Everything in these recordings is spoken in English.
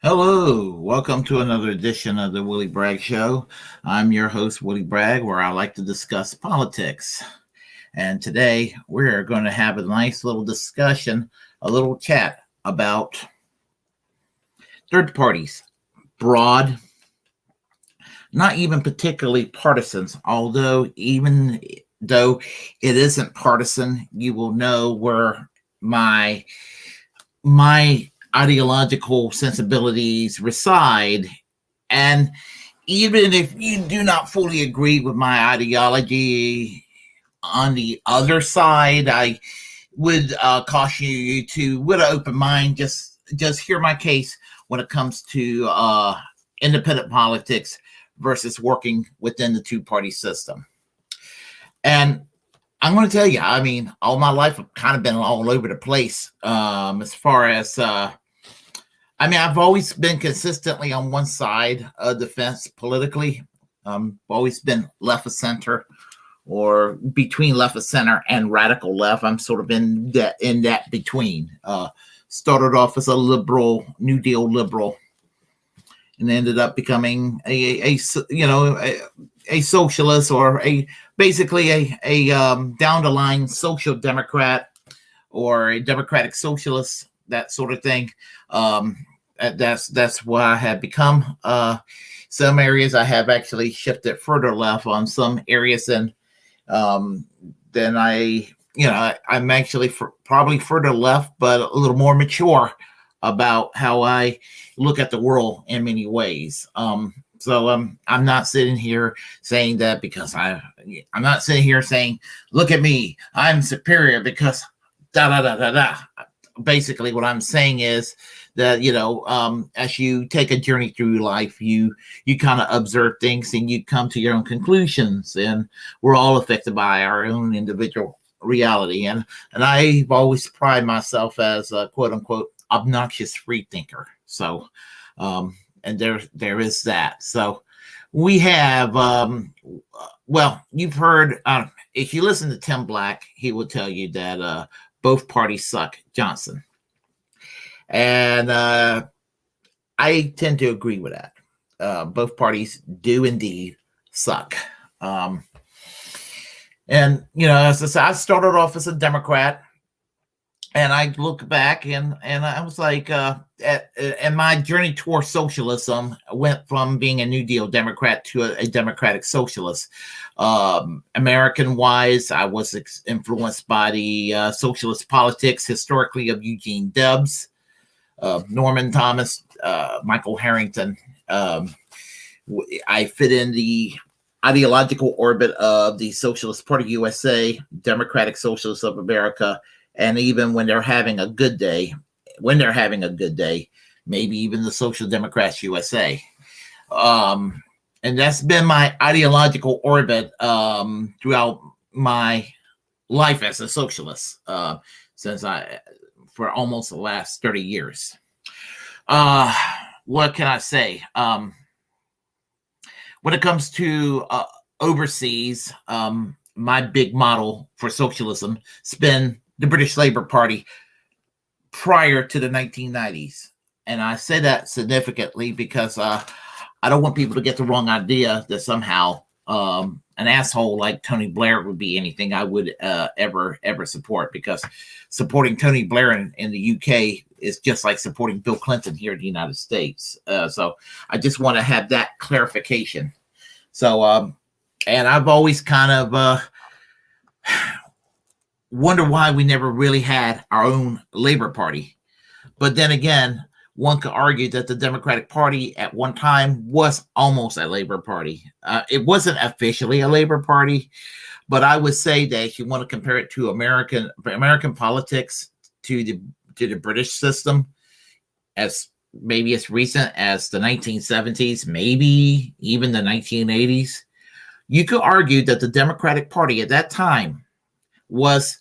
Hello, welcome to another edition of the Willie Bragg Show. I'm your host, Willie Bragg, where I like to discuss politics. And today we're going to have a nice little discussion, a little chat about third parties, broad, not even particularly partisans, although even though it isn't partisan, you will know where my ideological sensibilities reside. And even if you do not fully agree with my ideology, on the other side, I would caution you to, with an open mind, just hear my case when it comes to independent politics versus working within the two-party system. And I'm going to tell you, I mean, all my life I've kind of been all over the place as far as, I've always been consistently on one side of the fence politically. Always been left of center or between left of center and radical left. I'm sort of in that between. Started off as a liberal, New Deal liberal, and ended up becoming a socialist, or basically a down the line social democrat, or a democratic socialist, that sort of thing. That's what I have become. Some areas I have actually shifted further left on some areas, and then I'm actually probably further left, but a little more mature about how I look at the world in many ways. So I'm not sitting here saying that because I'm not sitting here saying, look at me, I'm superior because da da da da da. Basically, what I'm saying is that, as you take a journey through life, you kind of observe things and you come to your own conclusions, and we're all affected by our own individual reality. And I've always prided myself as a quote unquote obnoxious free thinker. So, and there is that. So we have, well, you've heard, if you listen to Tim Black, he will tell you that both parties suck, Johnson. And I tend to agree with that. Both parties do indeed suck. And, as I said, I started off as a Democrat, and I look back and I was like, and my journey towards socialism went from being a New Deal Democrat to a democratic socialist. American-wise, I was influenced by the socialist politics historically of Eugene Debs, Norman Thomas, Michael Harrington. I fit in the ideological orbit of the Socialist Party USA, Democratic Socialists of America, and even when they're having a good day, maybe even the Social Democrats USA. And that's been my ideological orbit throughout my life as a socialist, for almost the last 30 years. What can I say? When it comes to overseas, my big model for socialism has been the British Labour Party prior to the 1990s. And I say that significantly because I don't want people to get the wrong idea that somehow an asshole like Tony Blair would be anything I would ever support, because supporting Tony Blair in the UK is just like supporting Bill Clinton here in the United States. So I just want to have that clarification. So, and I've always kind of wonder why we never really had our own Labor Party. But then again, one could argue that the Democratic Party at one time was almost a Labor Party. It wasn't officially a Labor Party, but I would say that if you want to compare it to American politics, to the British system, as maybe as recent as the 1970s, maybe even the 1980s, you could argue that the Democratic Party at that time was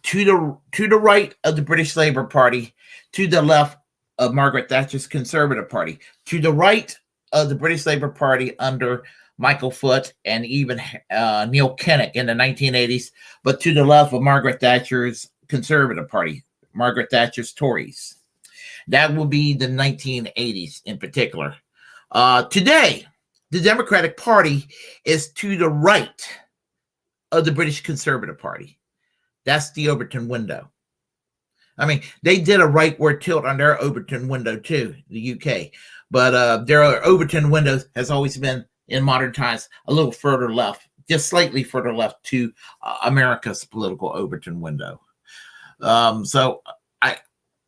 to the right of the British Labour Party, to the left of Margaret Thatcher's Conservative Party, to the right of the British Labour Party under Michael Foot and even Neil Kinnock in the 1980s, but to the left of Margaret Thatcher's Conservative Party, Margaret Thatcher's Tories. That will be the 1980s in particular. Today, the Democratic Party is to the right of the British Conservative Party. That's the Overton window. I mean, they did a rightward tilt on their Overton window too, the UK. But their Overton window has always been, in modern times, a little further left, just slightly further left to America's political Overton window. So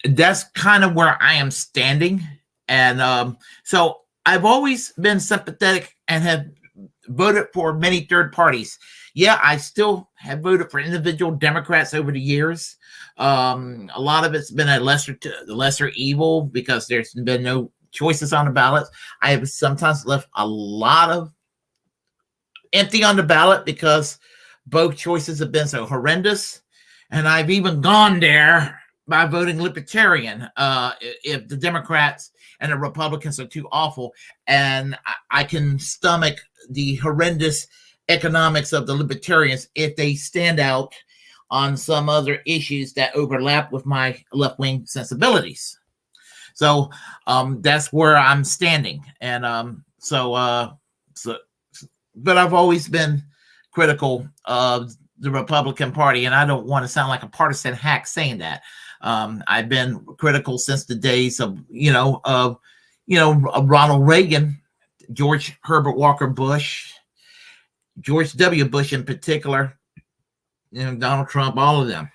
that's kind of where I am standing. And so I've always been sympathetic and have voted for many third parties. Yeah, I still have voted for individual Democrats over the years. A lot of it's been a lesser evil because there's been no choices on the ballot. I have sometimes left a lot of empty on the ballot because both choices have been so horrendous. And I've even gone there by voting libertarian if the Democrats and the Republicans are too awful, and I can stomach the horrendous economics of the libertarians if they stand out on some other issues that overlap with my left-wing sensibilities. So that's where I'm standing. And so but I've always been critical of the Republican Party, and I don't want to sound like a partisan hack saying that. I've been critical since the days of Ronald Reagan, George Herbert Walker Bush, George W. Bush in particular, Donald Trump, all of them.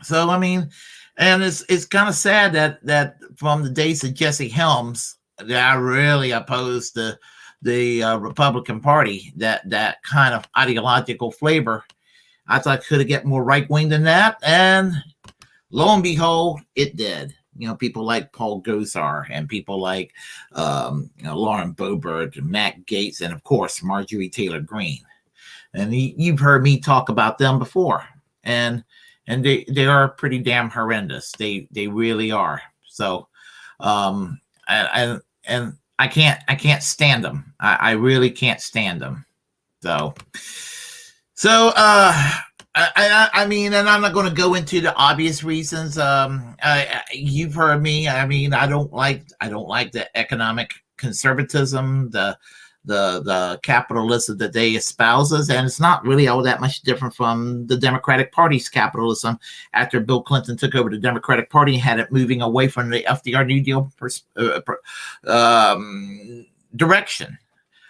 So I mean, and it's kind of sad that from the days of Jesse Helms, that I really opposed the Republican Party, that kind of ideological flavor. I thought could have get more right wing than that, and lo and behold, it did. People like Paul Gosar and people like Lauren Boebert, Matt Gaetz, and of course Marjorie Taylor Greene. And you've heard me talk about them before, and they are pretty damn horrendous. They really are. So, and I can't stand them. I really can't stand them. So I mean, and I'm not going to go into the obvious reasons. You've heard me. I mean, I don't like the economic conservatism, the capitalism that they espouses, and it's not really all that much different from the Democratic Party's capitalism after Bill Clinton took over the Democratic Party and had it moving away from the FDR New Deal direction.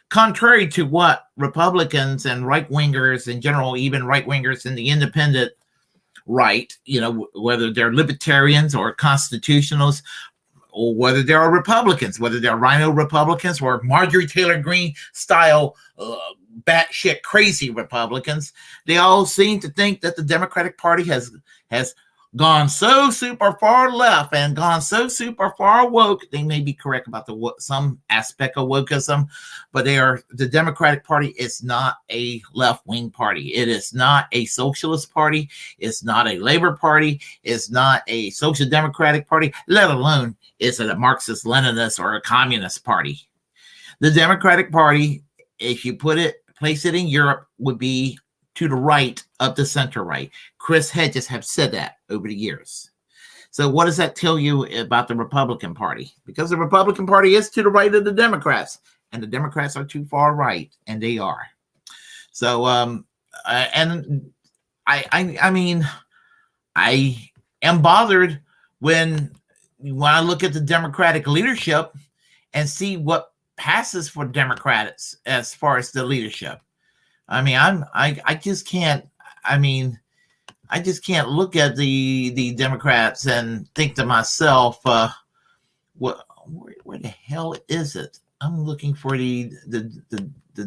Contrary to what Republicans and right-wingers in general, even right-wingers in the independent right, whether they're libertarians or constitutionalists, or whether there are Republicans, whether they're Rhino Republicans or Marjorie Taylor Greene style batshit crazy Republicans, they all seem to think that the Democratic Party has gone so super far left and gone so super far woke. They may be correct about some aspect of wokeism, but the Democratic Party is not a left-wing party. It is not a socialist party. It's not a Labor Party. It's not a social democratic party, let alone is it a Marxist-Leninist or a communist party. The Democratic Party, if you place it in Europe, would be to the right of the center right. Chris Hedges have said that over the years. So what does that tell you about the Republican Party? Because the Republican Party is to the right of the Democrats, and the Democrats are too far right, and they are. So, and I mean, I am bothered when I look at the Democratic leadership and see what passes for Democrats as far as the leadership. I mean, I just can't. I mean, I just can't look at the Democrats and think to myself, where the hell is it? I'm looking for the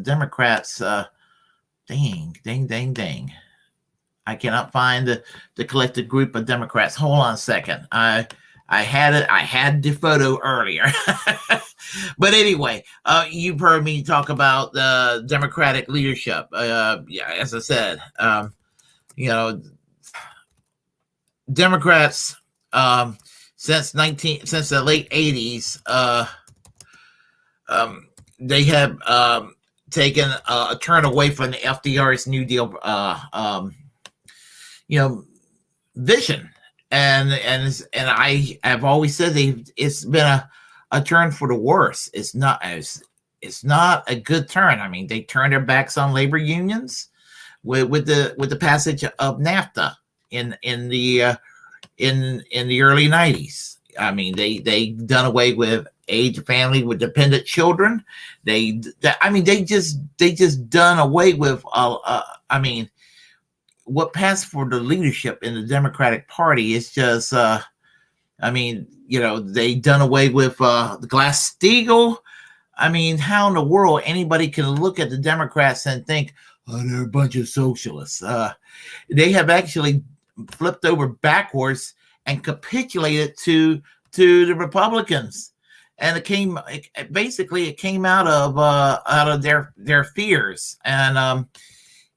Democrats. Dang. I cannot find the collective group of Democrats. Hold on a second. I had it. I had the photo earlier. But anyway, you've heard me talk about the Democratic leadership. Yeah, as I said, Democrats since the late 80s, they have taken a turn away from the FDR's New Deal, vision. And I have always said it's been a turn for the worse. It's not a good turn. I mean, they turned their backs on labor unions with the passage of NAFTA in the early 90s. I mean, they done away with age family with dependent children. They just done away with I mean, what passed for the leadership in the Democratic Party is just, they done away with the Glass-Steagall. I mean, how in the world anybody can look at the Democrats and think, oh, they're a bunch of socialists? They have actually flipped over backwards and capitulated to the Republicans. And it came out of their fears and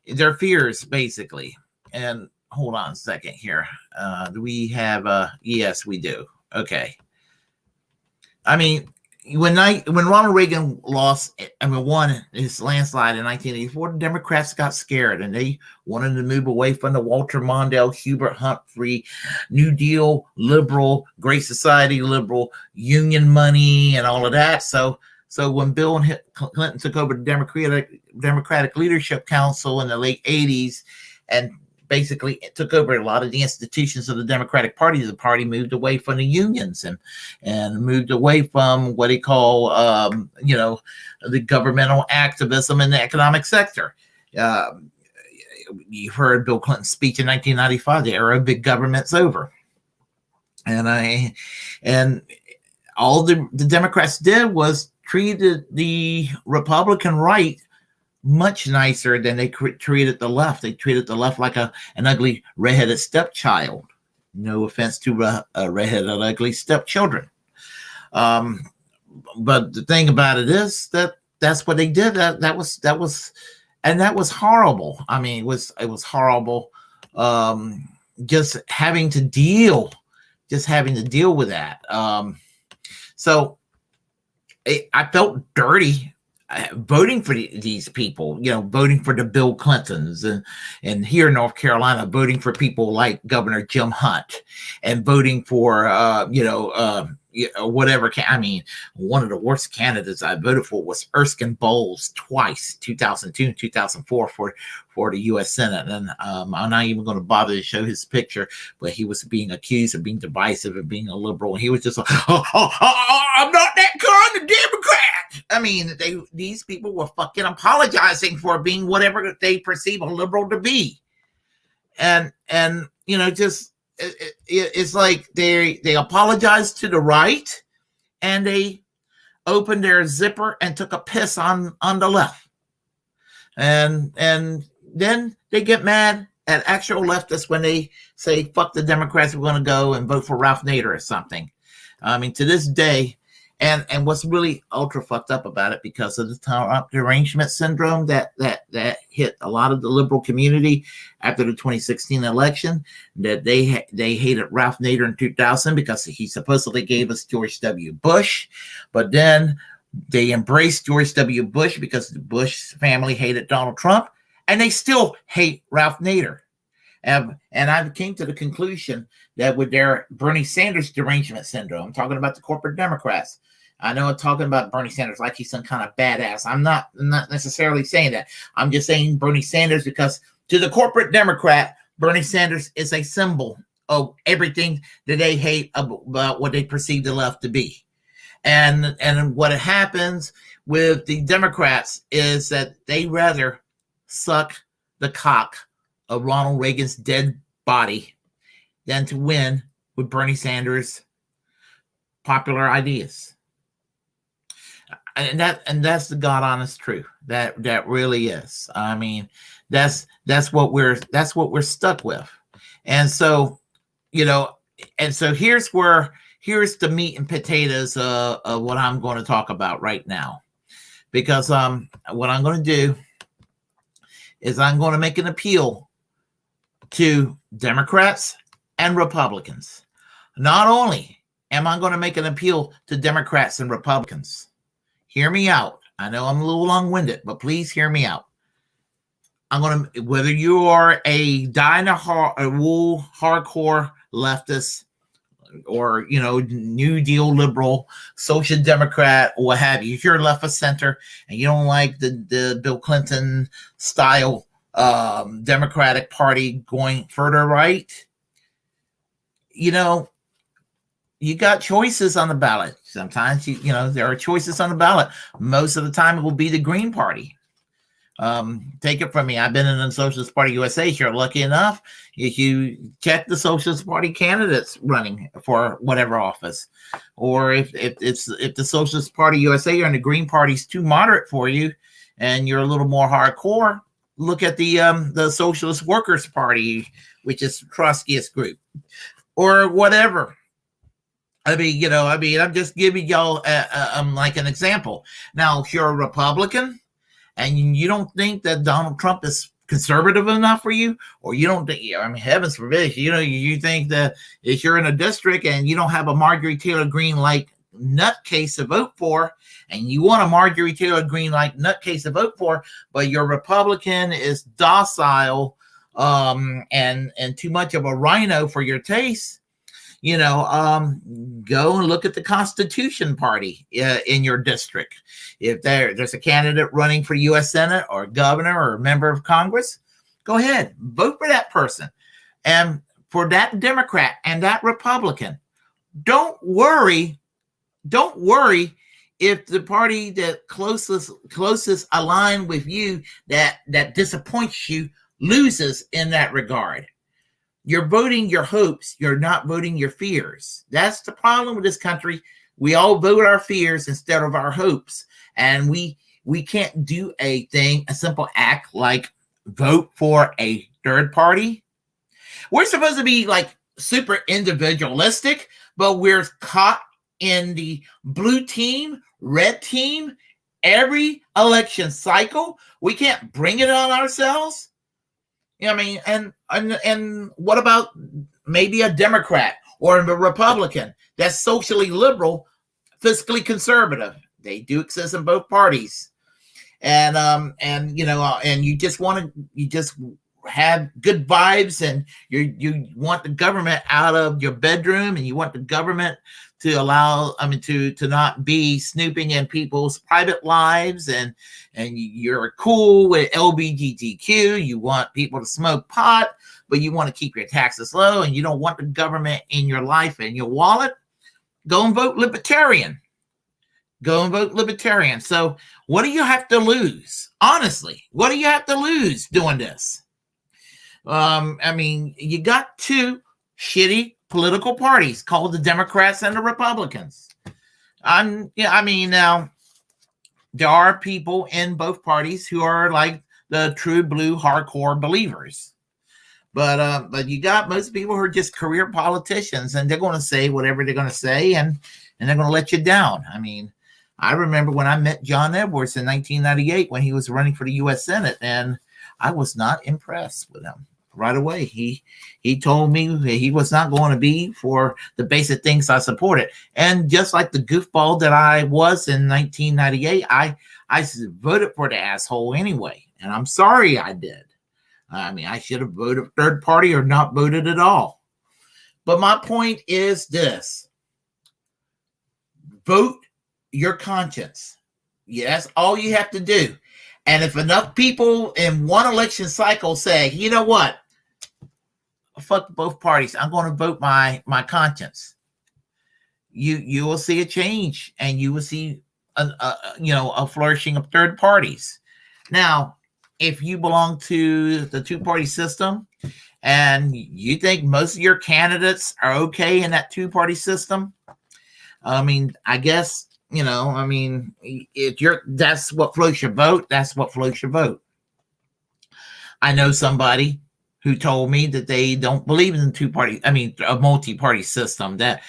their fears, basically. And hold on a second here. Do we have yes, we do. Okay. I mean, when Ronald Reagan won his landslide in 1984, the Democrats got scared and they wanted to move away from the Walter Mondale, Hubert Humphrey, New Deal, liberal, Great Society, liberal, union money, and all of that. So when Bill and Clinton took over the Democratic Leadership Council in the late 80s and basically it took over a lot of the institutions of the Democratic Party, the party moved away from the unions and moved away from what they call, the governmental activism in the economic sector. You heard Bill Clinton's speech in 1995, the era of big government's over. And all the Democrats did was treated the Republican right much nicer than they treated the left. They treated the left like an ugly redheaded stepchild. No offense to redheaded ugly stepchildren. But the thing about it is that's what they did. That was horrible. I mean, it was horrible. Just having to deal with that. So I felt dirty voting for these people, voting for the Bill Clintons and here in North Carolina, voting for people like Governor Jim Hunt and voting for, whatever. I mean, one of the worst candidates I voted for was Erskine Bowles twice, 2002 and 2004 for the U.S. Senate. And I'm not even going to bother to show his picture, but he was being accused of being divisive and being a liberal. And he was just like, I'm not that kind of Democrat. I mean, these people were fucking apologizing for being whatever they perceive a liberal to be. And it's like they apologized to the right and they opened their zipper and took a piss on the left. And then they get mad at actual leftists when they say, fuck the Democrats, we're going to go and vote for Ralph Nader or something. I mean, to this day, and what's really ultra fucked up about it, because of the Trump derangement syndrome that hit a lot of the liberal community after the 2016 election, that they hated Ralph Nader in 2000 because he supposedly gave us George W. Bush, but then they embraced George W. Bush because the Bush family hated Donald Trump, and they still hate Ralph Nader. And I came to the conclusion that with their Bernie Sanders derangement syndrome, I'm talking about the corporate Democrats. I know I'm talking about Bernie Sanders like he's some kind of badass. I'm not necessarily saying that. I'm just saying Bernie Sanders because to the corporate Democrat, Bernie Sanders is a symbol of everything that they hate about what they perceive the left to be. And what happens with the Democrats is that they rather suck the cock of Ronald Reagan's dead body than to win with Bernie Sanders' popular ideas. And that's the God honest truth. That really is. I mean, that's what we're stuck with. And so, here's the meat and potatoes of what I'm going to talk about right now. Because what I'm going to do is I'm going to make an appeal to Democrats and Republicans. Not only am I going to make an appeal to Democrats and Republicans, hear me out. I know I'm a little long-winded, but please hear me out. I'm going to, whether you are a dyed-in-the-wool hardcore leftist or, New Deal liberal, social democrat, or what have you, if you're left of center and you don't like the Bill Clinton style Democratic Party going further right, you got choices on the ballot. Sometimes, there are choices on the ballot. Most of the time, it will be the Green Party. Take it from me. I've been in the Socialist Party USA. If you're lucky enough, if you check the Socialist Party candidates running for whatever office, or if the Socialist Party USA or the Green Party's too moderate for you, and you're a little more hardcore, look at the Socialist Workers Party, which is Trotskyist group, or whatever. I'm just giving y'all like an example. Now, if you're a Republican and you don't think that Donald Trump is conservative enough for you, or you don't think, heavens forbid, you think that if you're in a district and you don't have a Marjorie Taylor Greene like nutcase to vote for, and you want a Marjorie Taylor Greene like nutcase to vote for, but your Republican is docile and too much of a rhino for your taste, go and look at the Constitution Party in your district. If there's a candidate running for U.S. Senate or governor or member of Congress, go ahead, vote for that person. And for that Democrat and that Republican, don't worry if the party that closest aligned with you that disappoints you loses in that regard. You're voting your hopes. You're not voting your fears. That's the problem with this country. We all vote our fears instead of our hopes. And we can't do a simple act like vote for a third party. We're supposed to be like super individualistic, but we're caught in the blue team, red team, every election cycle. We can't bring it on ourselves. And what about maybe a Democrat or a Republican that's socially liberal, fiscally conservative? They do exist in both parties, and you just have good vibes, and you want the government out of your bedroom, and you want the government to to not be snooping in people's private lives, and you're cool with LGBTQ. You want people to smoke pot, but you want to keep your taxes low, and you don't want the government in your life and your wallet. Go and vote libertarian. So what do you have to lose? Honestly, what do you have to lose doing this? You got two shitty political parties called the Democrats and the Republicans. Now there are people in both parties who are like the true blue hardcore believers, but you got most people who are just career politicians, and they're going to say whatever they're going to say, and they're going to let you down. I remember when I met John Edwards in 1998 when he was running for the U.S. Senate, and I was not impressed with him. Right away, he told me he was not going to be for the basic things I supported. And just like the goofball that I was in 1998, I voted for the asshole anyway. And I'm sorry I did. I should have voted third party or not voted at all. But my point is this: vote your conscience. Yeah, that's all you have to do. And if enough people in one election cycle say, you know what, fuck both parties, I'm going to vote my conscience, you will see a change, and you will see a flourishing of third parties. Now, if you belong to the two-party system and you think most of your candidates are okay in that two-party system, I guess, if that's what floats your boat, that's what floats your boat. I know somebody who told me that they don't believe in a multi-party system, that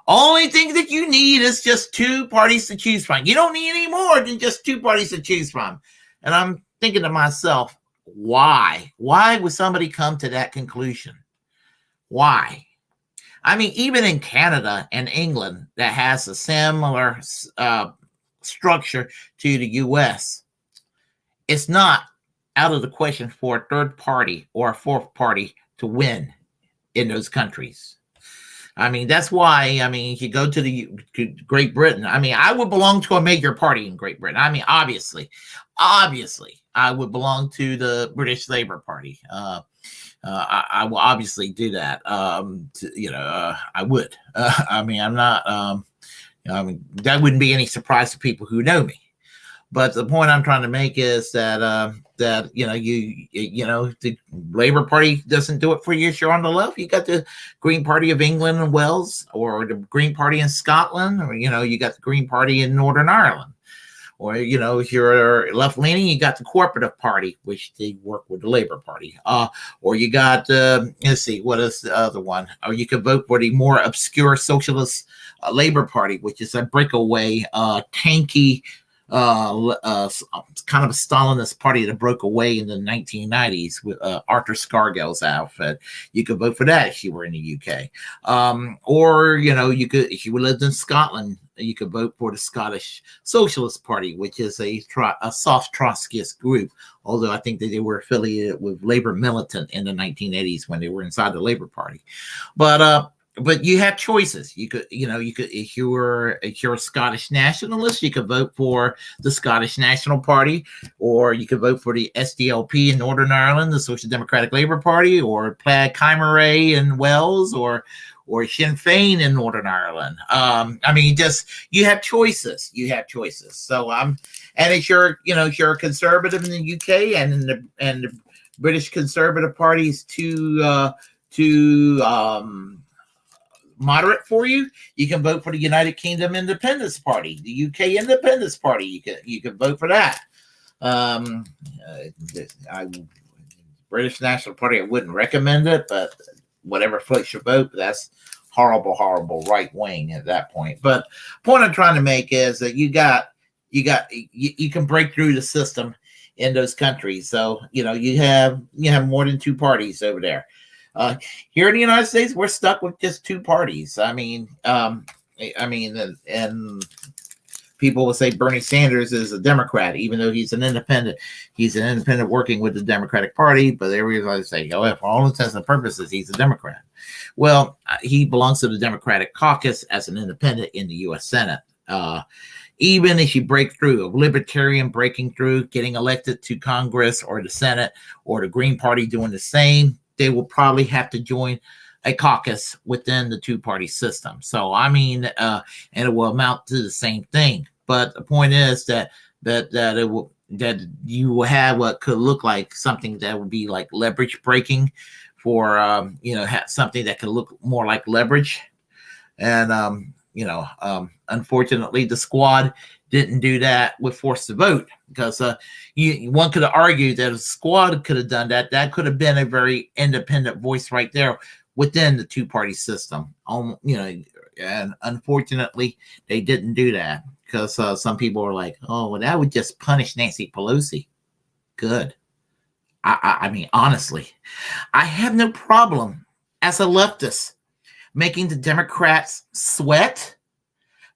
only thing that you need is just two parties to choose from. You don't need any more than just two parties to choose from. And I'm thinking to myself, why? Why would somebody come to that conclusion? Why? Even in Canada and England, that has a similar structure to the U.S., it's not out of the question for a third party or a fourth party to win in those countries. That's why, if you go to Great Britain, I would belong to a major party in Great Britain. Obviously, I would belong to the British Labour Party. I will obviously do that. I would. I'm not. That wouldn't be any surprise to people who know me. But the point I'm trying to make is that the Labour Party doesn't do it for you if you're on the left. You got the Green Party of England and Wales, or the Green Party in Scotland, or you got the Green Party in Northern Ireland. Or, if you're left-leaning, you got the Cooperative Party, which they work with the Labour Party. Or you got, let's see, what is the other one? Or you could vote for the more obscure socialist Labour Party, which is a breakaway, tanky kind of a Stalinist party that broke away in the 1990s with Arthur Scargill's outfit. You could vote for that if you were in the UK. Or, you could, if you lived in Scotland, you could vote for the Scottish Socialist Party, which is a soft Trotskyist group, although I think that they were affiliated with Labour militant in the 1980s when they were inside the Labour Party. But you have choices. You could if you're a Scottish nationalist, you could vote for the Scottish National Party, or you could vote for the SDLP in Northern Ireland, the Social Democratic Labour Party, or Plaid Cymru in Wales, or Sinn Féin in Northern Ireland. You have choices. You have choices. So and if you're a conservative in the UK and the British Conservative Party is too moderate for you, you can vote for the United Kingdom Independence Party, the UK Independence Party. You can vote for that. British National Party, I wouldn't recommend it, but whatever floats your boat, that's horrible right wing at that point. But point I'm trying to make is that you can break through the system in those countries. So you have more than two parties over there. Here in the United States, we're stuck with just two parties. And people will say Bernie Sanders is a Democrat, even though he's an independent. He's an independent working with the Democratic Party, but they realize say, for all intents and purposes, he's a Democrat. Well, he belongs to the Democratic caucus as an independent in the U.S. Senate. Even if you break through, a libertarian breaking through, getting elected to Congress or the Senate, or the Green Party doing the same, they will probably have to join a caucus within the two-party system. So, and it will amount to the same thing. But the point is that you will have what could look like something that would be like leverage breaking for, something that could look more like leverage. And, unfortunately, the squad didn't do that with Force to Vote, because one could argue that a squad could have done that. That could have been a very independent voice right there within the two-party system. And unfortunately, they didn't do that, because some people were like, "Oh, well, that would just punish Nancy Pelosi." Good. Honestly, I have no problem as a leftist making the Democrats sweat,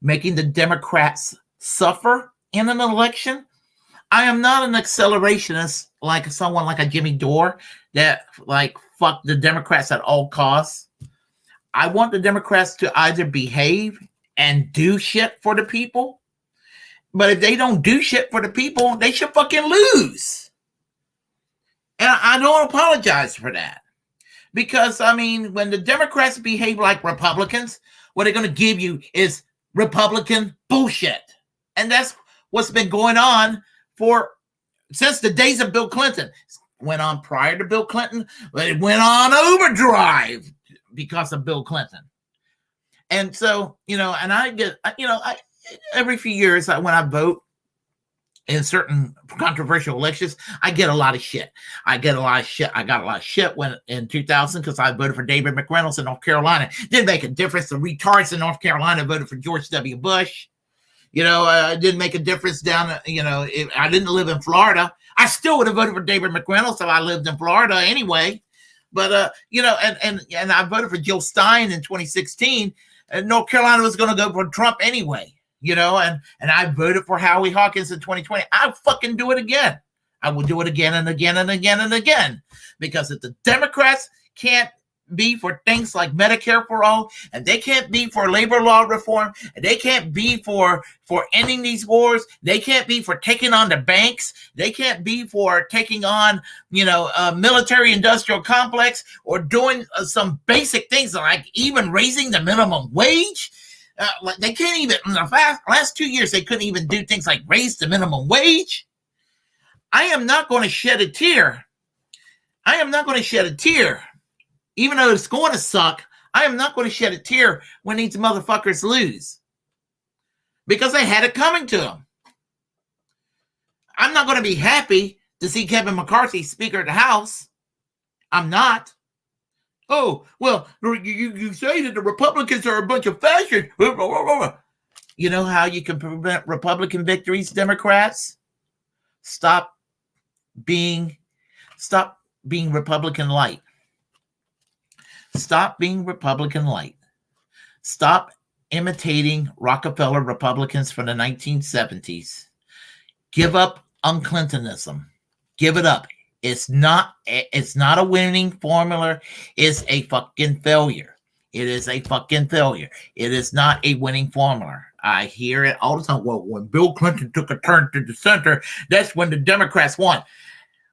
making the Democrats suffer in an election. I am not an accelerationist like someone like a Jimmy Dore that fuck the Democrats at all costs. I want the Democrats to either behave and do shit for the people, but if they don't do shit for the people, they should fucking lose. And I don't apologize for that. Because, when the Democrats behave like Republicans, what they're going to give you is Republican bullshit. And that's what's been going on since the days of Bill Clinton. It went on prior to Bill Clinton, but it went on overdrive because of Bill Clinton. And so, and I get, every few years when I vote in certain controversial elections, I get a lot of shit. I got a lot of shit when in 2000 because I voted for David McReynolds in North Carolina. Didn't make a difference. The retards in North Carolina voted for George W. Bush. It didn't make a difference down, if I didn't live in Florida. I still would have voted for David McReynolds if I lived in Florida anyway. But, and I voted for Jill Stein in 2016. And North Carolina was going to go for Trump anyway. And I voted for Howie Hawkins in 2020. I'll fucking do it again. I will do it again and again and again and again. Because if the Democrats can't be for things like Medicare for all, and they can't be for labor law reform, and they can't be for ending these wars, they can't be for taking on the banks, they can't be for taking on, a military industrial complex, or doing some basic things like even raising the minimum wage. They can't even, in the last 2 years, they couldn't even do things like raise the minimum wage. I am not going to shed a tear. Even though it's going to suck, I am not going to shed a tear when these motherfuckers lose. Because they had it coming to them. I'm not going to be happy to see Kevin McCarthy Speaker of the House. I'm not. Oh, well, you say that the Republicans are a bunch of fascists. You know how you can prevent Republican victories, Democrats? Stop being Republican light. Stop being Republican light. Stop imitating Rockefeller Republicans from the 1970s. Give up on Clintonism. Give it up. It's not a winning formula. It's a fucking failure. It is a fucking failure. It is not a winning formula. I hear it all the time. Well, when Bill Clinton took a turn to the center, that's when the Democrats won.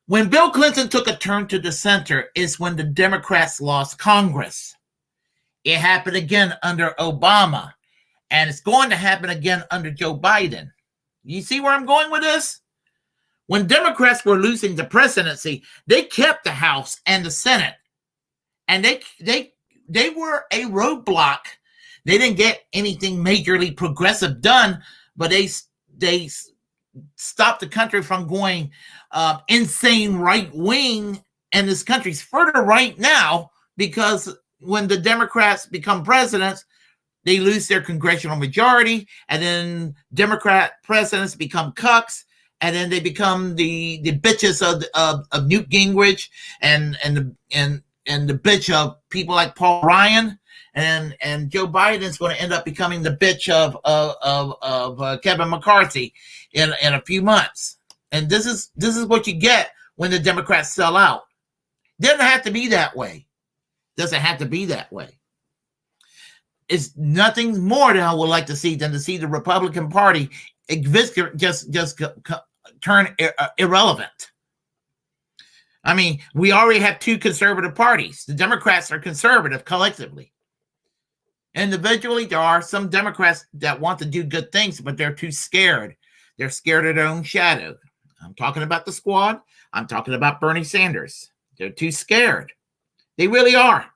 When Bill Clinton took a turn to the center is when the Democrats lost Congress. It happened again under Obama, and it's going to happen again under Joe Biden. You see where I'm going with this? When Democrats were losing the presidency, they kept the House and the Senate, and they were a roadblock. They didn't get anything majorly progressive done, but they stopped the country from going insane right wing, and this country's further right now because when the Democrats become presidents, they lose their congressional majority, and then Democrat presidents become cucks, and then they become the bitches of Newt Gingrich and the bitch of people like Paul Ryan, and Joe Biden's going to end up becoming the bitch of Kevin McCarthy in a few months. And this is what you get when the Democrats sell out. Doesn't have to be that way. Doesn't have to be that way. It's nothing more than I would like to see than to see the Republican Party just turn irrelevant. I mean, we already have two conservative parties. The Democrats are conservative collectively. Individually, there are some Democrats that want to do good things, but they're too scared. They're scared of their own shadow. I'm talking about the squad. I'm talking about Bernie Sanders. They're too scared. They really are.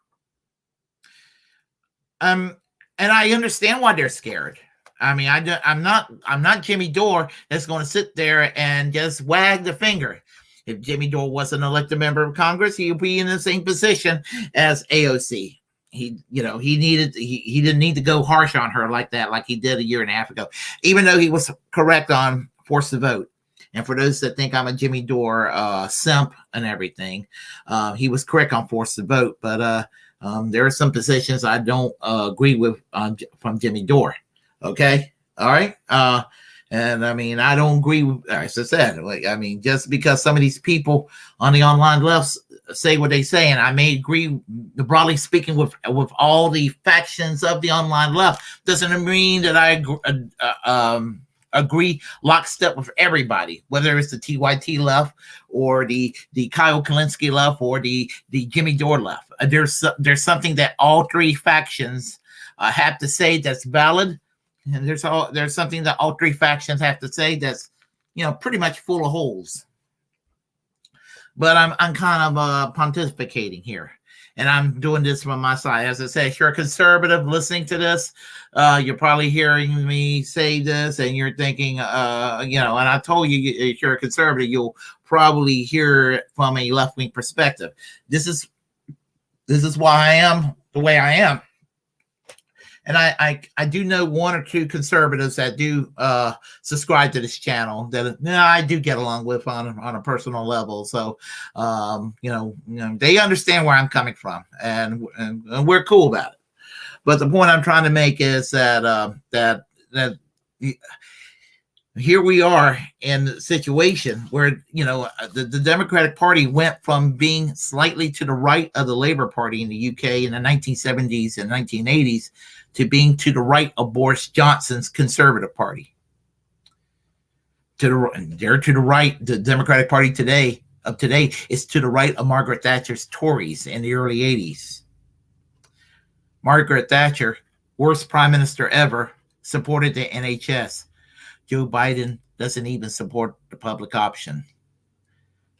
And I understand why they're scared. I mean, I'm not Jimmy Dore that's going to sit there and just wag the finger. If Jimmy Dore was an elected member of Congress, he would be in the same position as AOC. He didn't need to go harsh on her like that, like he did a year and a half ago, even though he was correct on force to vote. And for those that think I'm a Jimmy Dore simp and everything, he was correct on force to vote. But there are some positions I don't agree with from Jimmy Dore. Okay. All right. And I mean, I don't agree with, as I said, I mean, just because some of these people on the online left say what they say, and I may agree, broadly speaking, with all the factions of the online left, doesn't mean that I agree lockstep with everybody, whether it's the TYT left or the Kyle Kalinske left or the Jimmy Dore left. There's something that all three factions have to say that's valid. And there's something that all three factions have to say that's, pretty much full of holes. But I'm kind of pontificating here, and I'm doing this from my side. As I say, if you're a conservative listening to this, you're probably hearing me say this, and you're thinking, and I told you, if you're a conservative, you'll probably hear it from a left-wing perspective. This is why I am the way I am. And I do know one or two conservatives that do subscribe to this channel that I do get along with on a personal level. So, they understand where I'm coming from, and we're cool about it. But the point I'm trying to make is that here we are in a situation where, the Democratic Party went from being slightly to the right of the Labour Party in the UK in the 1970s and 1980s to being to the right of Boris Johnson's Conservative Party. They're to the right. The Democratic Party today is to the right of Margaret Thatcher's Tories in the early 80s. Margaret Thatcher, worst prime minister ever, supported the NHS. Joe Biden doesn't even support the public option.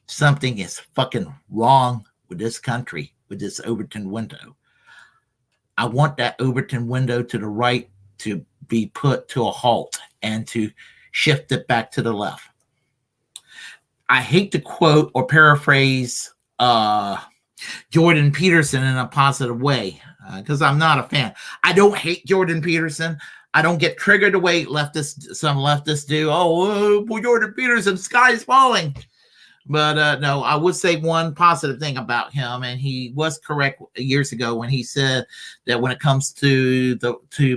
Something is fucking wrong with this country, with this Overton window. I want that Overton window to the right to be put to a halt and to shift it back to the left. I hate to quote or paraphrase Jordan Peterson in a positive way because I'm not a fan. I don't hate Jordan Peterson. I don't get triggered the way some leftists do. Oh, Jordan Peterson, sky's falling. But no, I would say one positive thing about him, and he was correct years ago when he said that when it comes to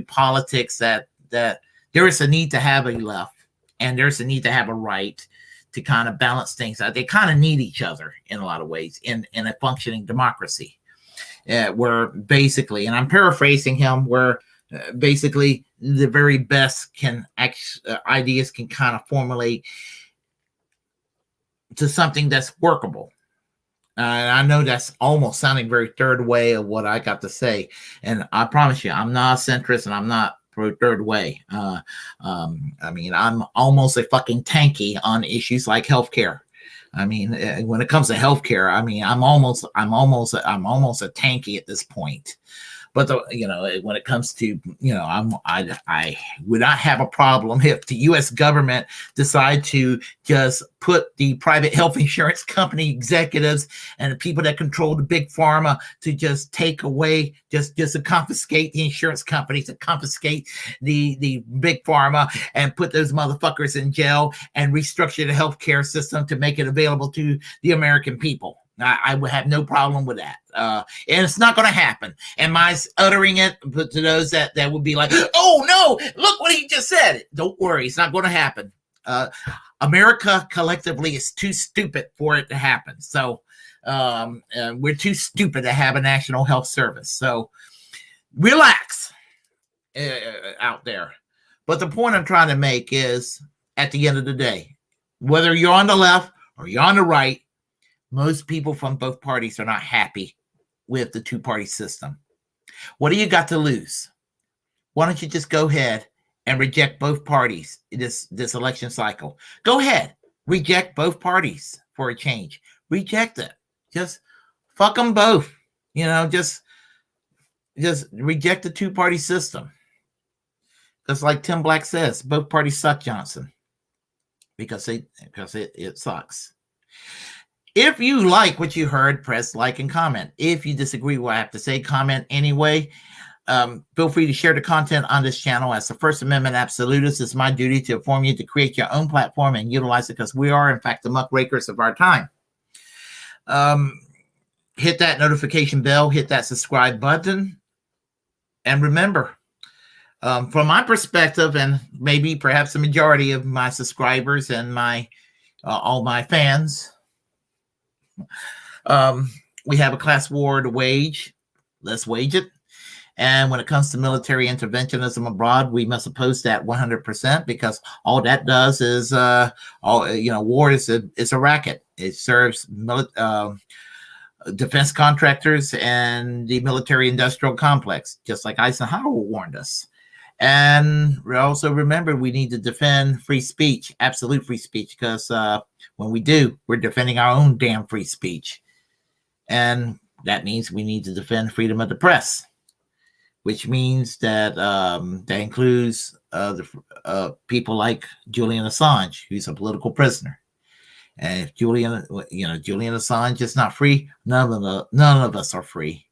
politics, that there is a need to have a left and there's a need to have a right to kind of balance things out. They kind of need each other in a lot of ways in a functioning democracy, where basically, and I'm paraphrasing him, where basically the very best ideas can kind of formulate to something that's workable. And I know that's almost sounding very third way of what I got to say. And I promise you, I'm not a centrist and I'm not pro third way. I mean, I'm almost a fucking tanky on issues like healthcare. I mean, when it comes to healthcare, I mean, I'm almost a tanky at this point. But when it comes to, I would not have a problem if the U.S. government decide to just put the private health insurance company executives and the people that control the big pharma to just take away, just to confiscate the insurance companies, to confiscate the big pharma and put those motherfuckers in jail and restructure the healthcare system to make it available to the American people. I would have no problem with that. And it's not going to happen. Am I uttering it to those that would be like, oh, no, look what he just said. Don't worry. It's not going to happen. America collectively is too stupid for it to happen. So we're too stupid to have a national health service. So relax out there. But the point I'm trying to make is, at the end of the day, whether you're on the left or you're on the right, most people from both parties are not happy with the two-party system. What do you got to lose? Why don't you just go ahead and reject both parties this election cycle? Go ahead, reject both parties for a change. Reject it. Just fuck them both. Just reject the two-party system. Just like Tim Black says, both parties suck, Johnson, because it sucks. If you like what you heard, press like and comment. If you disagree with what I have to say, comment anyway. Feel free to share the content on this channel. As the First Amendment absolutist, it's my duty to inform you to create your own platform and utilize it, because we are, in fact, the muckrakers of our time. Hit that notification bell, hit that subscribe button, and remember, from my perspective, and maybe perhaps the majority of my subscribers and all my fans, we have a class war to wage. Let's wage it. And when it comes to military interventionism abroad, we must oppose that 100%, because all that does is, war is a racket. It serves defense contractors and the military-industrial complex, just like Eisenhower warned us. And also remember, we need to defend free speech, absolute free speech, because when we do, we're defending our own damn free speech. And that means we need to defend freedom of the press, which means that that includes people like Julian Assange, who's a political prisoner. And if Julian Assange is not free, none of us are free,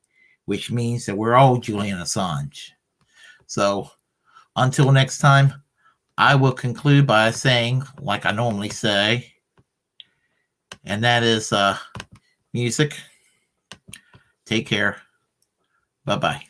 which means that we're all Julian Assange. So until next time, I will conclude by saying, like I normally say, and that is music. Take care. Bye-bye.